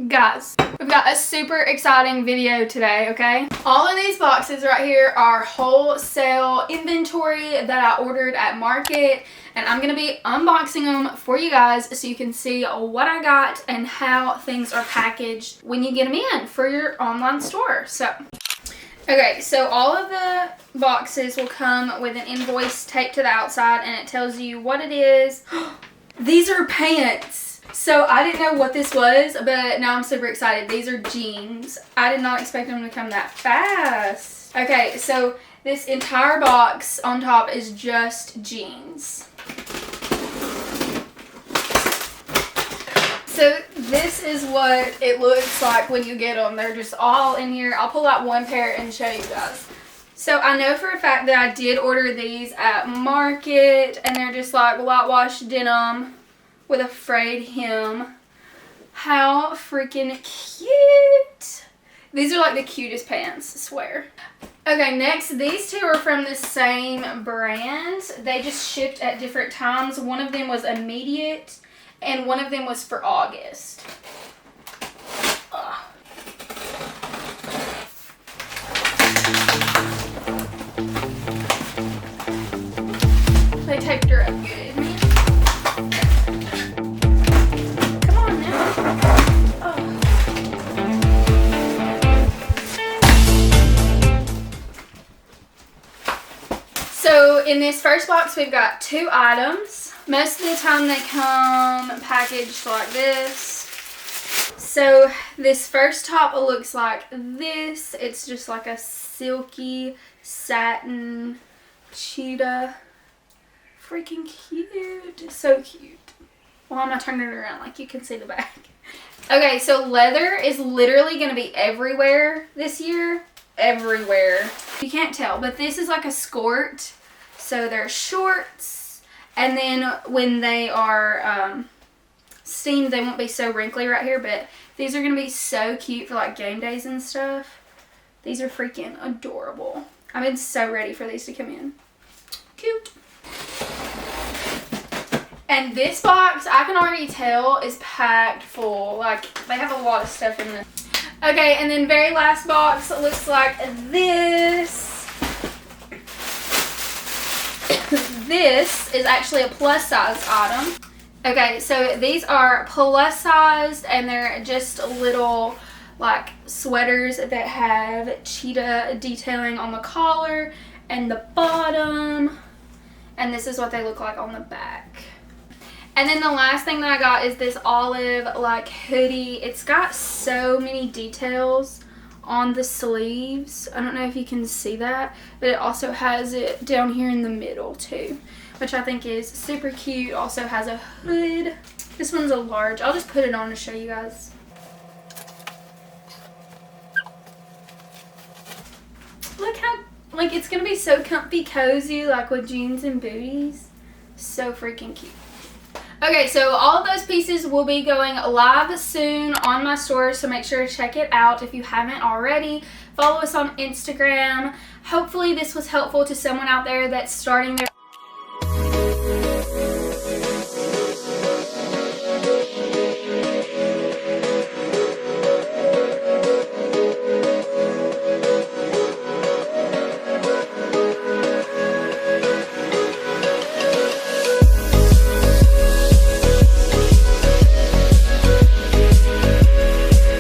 Guys, we've got a super exciting video today, okay? All of these boxes right here are wholesale inventory that I ordered at Market, and I'm gonna be unboxing them for you guys so you can see what I got and how things are packaged when you get them in for your online store. Okay, so all of the boxes will come with an invoice taped to the outside, and it tells you what it is. These are pants. So I didn't know what this was, but now I'm super excited. These are jeans. I did not expect them to come that fast. Okay, so this entire box on top is just jeans. So this is what it looks like when you get them. They're just all in here. I'll pull out one pair and show you guys. So I know for a fact that I did order these at Market, and they're just like whitewashed denim with a frayed hem. How freaking cute. These are like the cutest pants, I swear. Okay, next, these two are from the same brand. They just shipped at different times. One of them was immediate and one of them was for August. Ugh. They taped her up good. So in this first box, we've got 2 items. Most of the time they come packaged like this. So this first top looks like this. It's just like a silky satin cheetah. Freaking cute. So cute. Why am I turning it around? Like you can see the back. Okay, so leather is literally going to be everywhere this year. Everywhere. You can't tell, but this is like a skirt. So they're shorts, and then when they are steamed, they won't be so wrinkly right here, but these are going to be so cute for like game days and stuff. These are freaking adorable. I've been so ready for these to come in. Cute. And this box, I can already tell, is packed full. Like, they have a lot of stuff in this. Okay, and then very last box looks like this. This is actually a plus size item. Okay, so these are plus sized, and they're just little like sweaters that have cheetah detailing on the collar and the bottom. And this is what they look like on the back. And then the last thing that I got is this olive like hoodie. It's got so many details on the sleeves. I don't know if you can see that, but it also has it down here in the middle too, which I think is super cute. Also has a hood. This one's a large. I'll just put it on to show you guys. Look how, like, it's gonna be so comfy cozy, like with jeans and booties. So freaking cute. Okay, so all of those pieces will be going live soon on my store, so make sure to check it out if you haven't already. Follow us on Instagram. Hopefully this was helpful to someone out there that's starting their